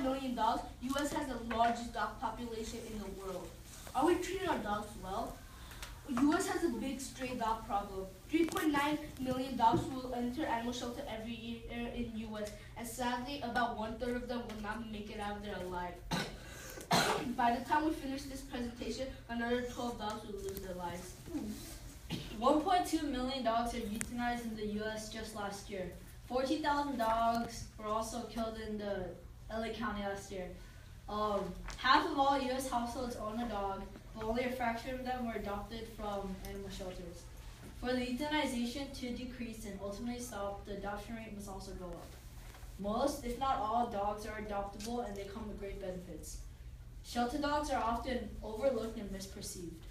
million dogs, U.S. has the largest dog population in the world. Are we treating our dogs well? U.S. has a big stray dog problem. 3.9 million dogs will enter animal shelter every year in U.S. and sadly, about 1/3 of them will not make it out of there alive. By the time we finish this presentation, another 12 dogs will lose their lives. 1.2 million dogs are euthanized in the U.S. just last year. 14,000 dogs were also killed in the LA County last year. Half of all U.S. households own a dog, but only a fraction of them were adopted from animal shelters. For the euthanization to decrease and ultimately stop, the adoption rate must also go up. Most, if not all, dogs are adoptable and they come with great benefits. Shelter dogs are often overlooked and misperceived.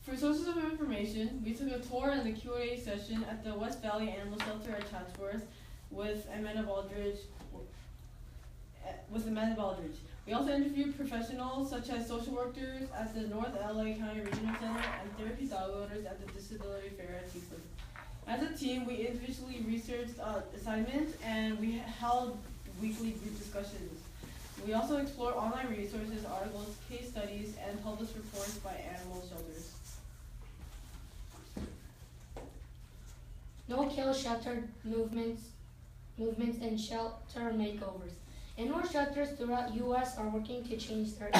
For sources of information, we took a tour in the Q&A session at the West Valley Animal Shelter at Chatsworth with Amanda Baldridge. We also interviewed professionals such as social workers at the North LA County Regional Center and therapy dog owners at the Disability Fair at Teasley. As a team, we individually researched assignments and we held weekly group discussions. We also explored online resources, articles, case studies, and published reports by animal shelters. No-kill shelter movements and shelter makeovers. Animal shelters throughout U.S. are working to change their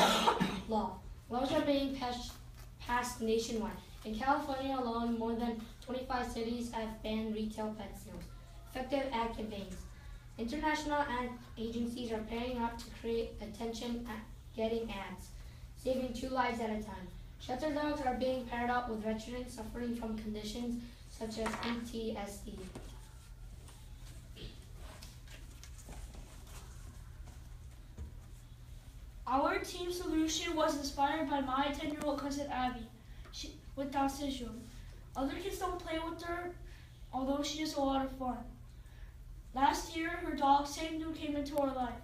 law. Laws are being passed nationwide. In California alone, more than 25 cities have banned retail pet sales. Effective ad campaigns. International ad agencies are pairing up to create attention at getting ads, saving 2 lives at a time. Shelter dogs are being paired up with veterans suffering from conditions such as PTSD. Our team solution was inspired by my 10-year-old cousin Abby with Down syndrome. Other kids don't play with her, although she is a lot of fun. Last year, her dog Sangdu came into our life.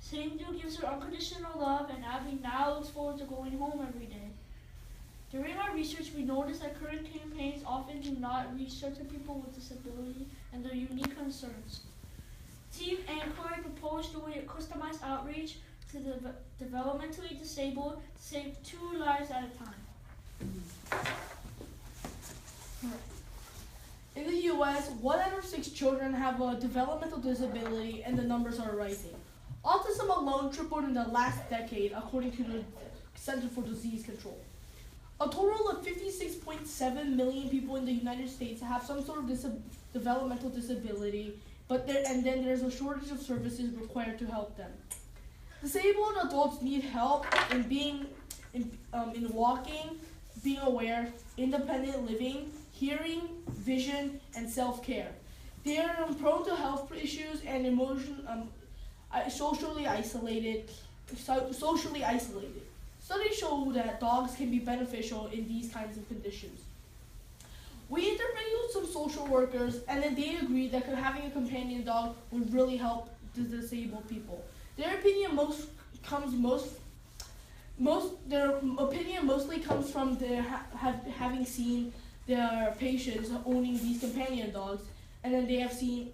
Sangdu gives her unconditional love, and Abby now looks forward to going home every day. During our research, we noticed that current campaigns often do not reach certain people with disability and their unique concerns. Team Anchor proposed doing a customized outreach to the developmentally disabled to save 2 lives at a time. In the U.S., 1 out of 6 children have a developmental disability and the numbers are rising. Autism alone tripled in the last decade, according to the Center for Disease Control. A total of 56.7 million people in the United States have some sort of developmental disability, but then there's a shortage of services required to help them. Disabled adults need help in walking, being aware, independent living, hearing, vision, and self-care. They are prone to health issues and socially isolated. Studies show that dogs can be beneficial in these kinds of conditions. We interviewed some social workers, and then they agreed that having a companion dog would really help the disabled people. Their opinion mostly comes from their having seen their patients owning these companion dogs, and then they have seen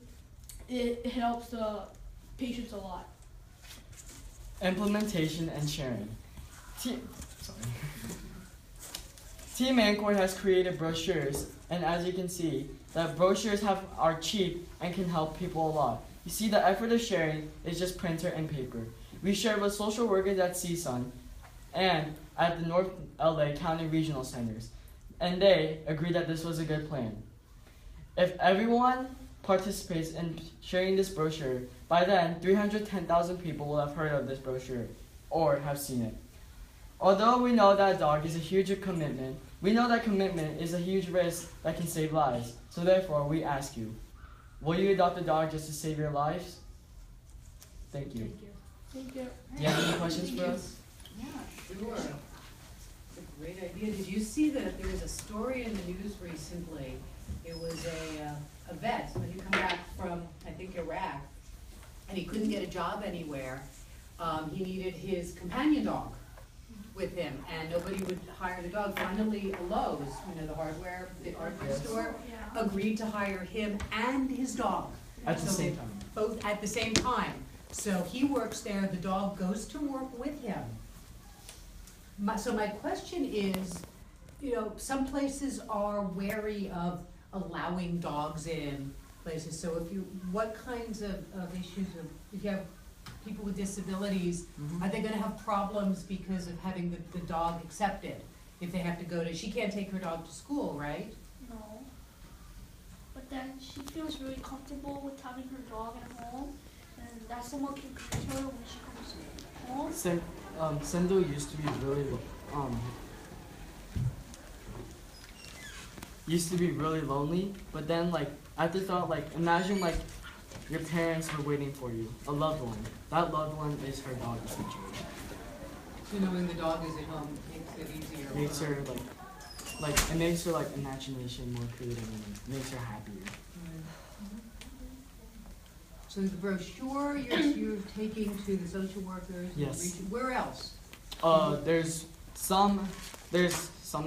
it helps the patients a lot. Implementation and sharing. Team Anchor has created brochures, and as you can see, that brochures are cheap and can help people a lot. You see, the effort of sharing is just printer and paper. We shared with social workers at CSUN and at the North LA County Regional Centers, and they agreed that this was a good plan. If everyone participates in sharing this brochure, by then 310,000 people will have heard of this brochure or have seen it. Although we know that a dog is a huge commitment, we know that commitment is a huge risk that can save lives. So therefore, we ask you, will you adopt a dog just to save your lives? Thank you. Thank you. Do you have any questions for us? Yeah, sure. It's a great idea. Did you see that there was a story in the news recently? It was a vet when he come back from, I think, Iraq, and he couldn't get a job anywhere. He needed his companion dog with him, and nobody would hire the dog. Finally, Lowe's, the hardware store, agreed to hire him and his dog At the So same they- time. Both at the same time. So he works there, the dog goes to work with him. So my question is, you know, some places are wary of allowing dogs in places. So what kinds of issues if you have people with disabilities, are they gonna have problems because of having the dog accepted? If they have to go to, she can't take her dog to school, right? No. But then she feels really comfortable with having her dog at home, and that someone can greet her when she comes home. Sindhu used to be really lonely, but then like after thought, like imagine like your parents were waiting for you, a loved one. That loved one is her dog essentially. So knowing the dog is at home makes it easier. Makes her like it makes her like imagination more creative and like, makes her happier. So the brochure you're taking to the social workers? Yes. Where else? There's some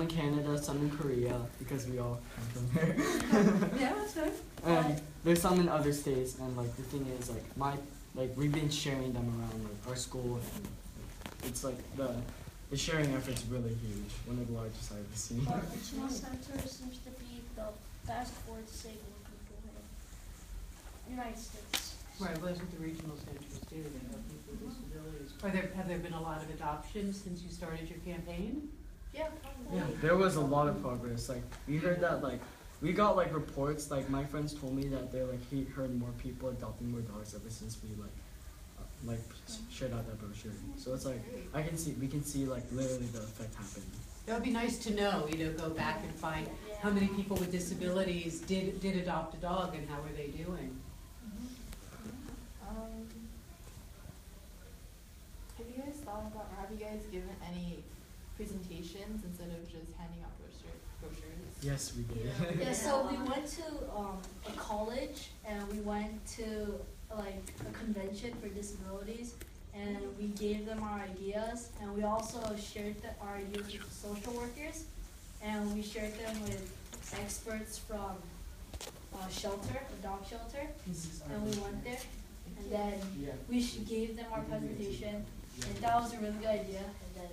in Canada, some in Korea, because we all come from there. Yeah, that's good. And there's some in other states, and like the thing is, like we've been sharing them around like our school, and it's like the sharing effort's really huge, one of the largest I've seen. Our regional center seems to be the best for disabled people in the United States. Right, well, that's what the regional centers do, they help people with disabilities. Have there been a lot of adoptions since you started your campaign? Yeah, probably. Yeah, there was a lot of progress. Like we heard that like we got like reports. Like my friends told me that they like he heard more people adopting more dogs ever since we shared out that brochure. So it's like we can see like literally the effect happening. That would be nice to know, go back and find how many people with disabilities did adopt a dog and how are they doing? Have you guys thought about, or have you guys given any presentations instead of just handing out brochures? Yes, we did. Yeah, so we went to a college and we went to like a convention for disabilities and we gave them our ideas and we also shared our ideas with the social workers and we shared them with experts from shelter, a dog shelter, and we went there and then we gave them our presentation and that was a really good idea and then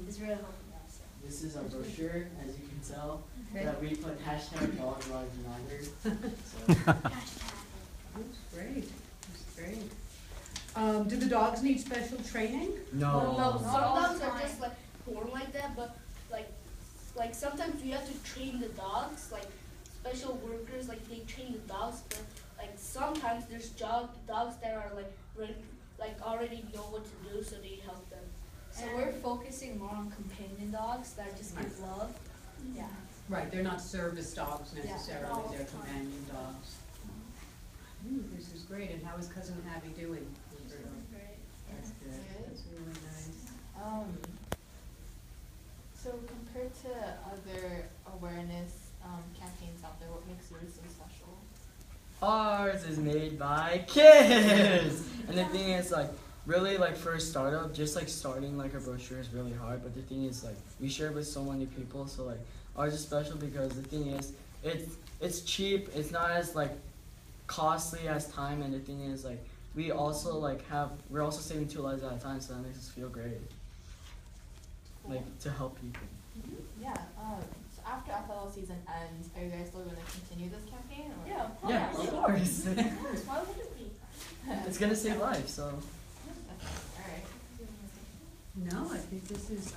it's really helping us. So. This is our brochure, as you can tell, that we put hashtag dog lives matter. So. That's great, that's great. Do the dogs need special training? No. No, some dogs time. are just like born like that, but like sometimes you have to train the dogs, like special workers, like they train the dogs, but like sometimes there's dogs that are like already know what to do, so they help them. So we're focusing more on companion dogs that just give love. Yeah. Right, they're not service dogs necessarily, all they're the time. companion dogs. This is great, and how is Cousin Abby doing? That's good, that's really nice. So compared to other awareness campaigns out there, what makes yours so special? Ours is made by kids! And the thing is, like, really, like, for a startup, just, like, starting, like, a brochure is really hard. But the thing is, like, we share it with so many people. So, like, ours is special because the thing is, it's cheap. It's not as, like, costly as time. And the thing is, like, we're also saving 2 lives at a time. So that makes us feel great. Like, to help people. Yeah. So after FLL season ends, are you guys still going to continue this campaign? Or? Yeah, Yeah, of course. why would it be? It's gonna save lives, so. All right. No, I think this is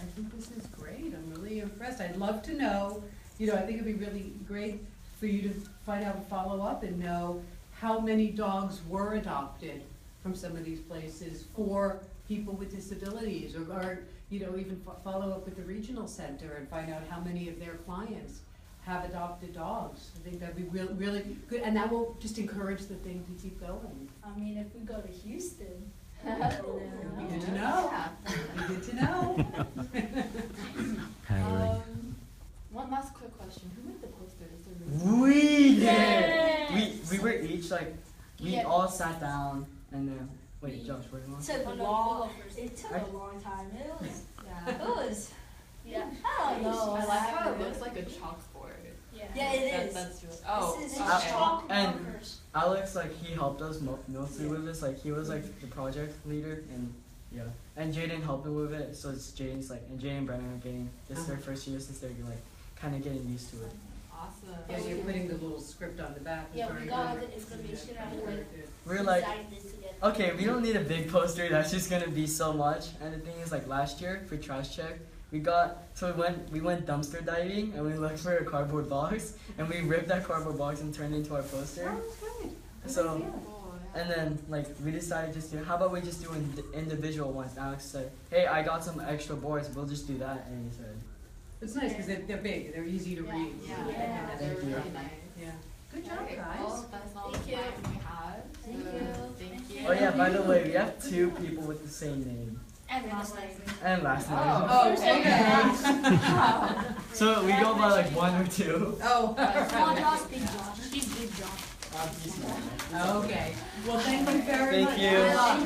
great. I'm really impressed. I'd love to know, I think it'd be really great for you to find out and follow up and know how many dogs were adopted from some of these places for people with disabilities, or even follow up with the regional center and find out how many of their clients have adopted dogs. I think that'd be really good, and that will just encourage the thing to keep going. I mean, if we go to Houston. It'd be good to know. It'd be good to know. One last quick question. Who made the posters? We Yay! did! We were each like, we Yeah. all sat down and then, wait, Josh, where do you want? It took Oh, no, long. you go first. It took a long time. It was. Yeah. It was. Yeah. I don't know. I like how it happened. looks like a chalkboard. Yeah. Yeah, it is. That's really, oh, This is okay. chalk And- markers. Alex, like, he helped us mostly with this. Like, he was like the project leader, and yeah. And Jaden helped me with it. So it's Jaden's like, and Jaden and Brennan are getting this is their first year since they're like kind of getting used to it. Awesome. Yeah, you're putting the little script on the back. Yeah, Very we got all good. the information out of Very it. good. We're like, Designed it together. okay, we don't need a big poster. That's just gonna be so much. And the thing is, like last year for trash check, we went dumpster diving and we looked for a cardboard box and we ripped that cardboard box and turned it into our poster. Oh, that's good. So. Cool, yeah. And then, like, we decided just to, how about we just do individual ones? Alex said, hey, I got some extra boards, we'll just do that. And he said, It's nice because they're big, they're easy to read. Yeah, so they yeah, have they're that- Thank you. really nice. Yeah. Good job, Alright, guys. well, that's all Thank the you. time we have. Thank So, you. Thank you. oh yeah, by the way, we have 2 people with the same name And last name. and last name. Oh, okay. So we go by like 1 or 2. Oh. Small Josh, Big Josh. He's Big Josh. Okay. Well, thank you very much. Thank you. Good luck.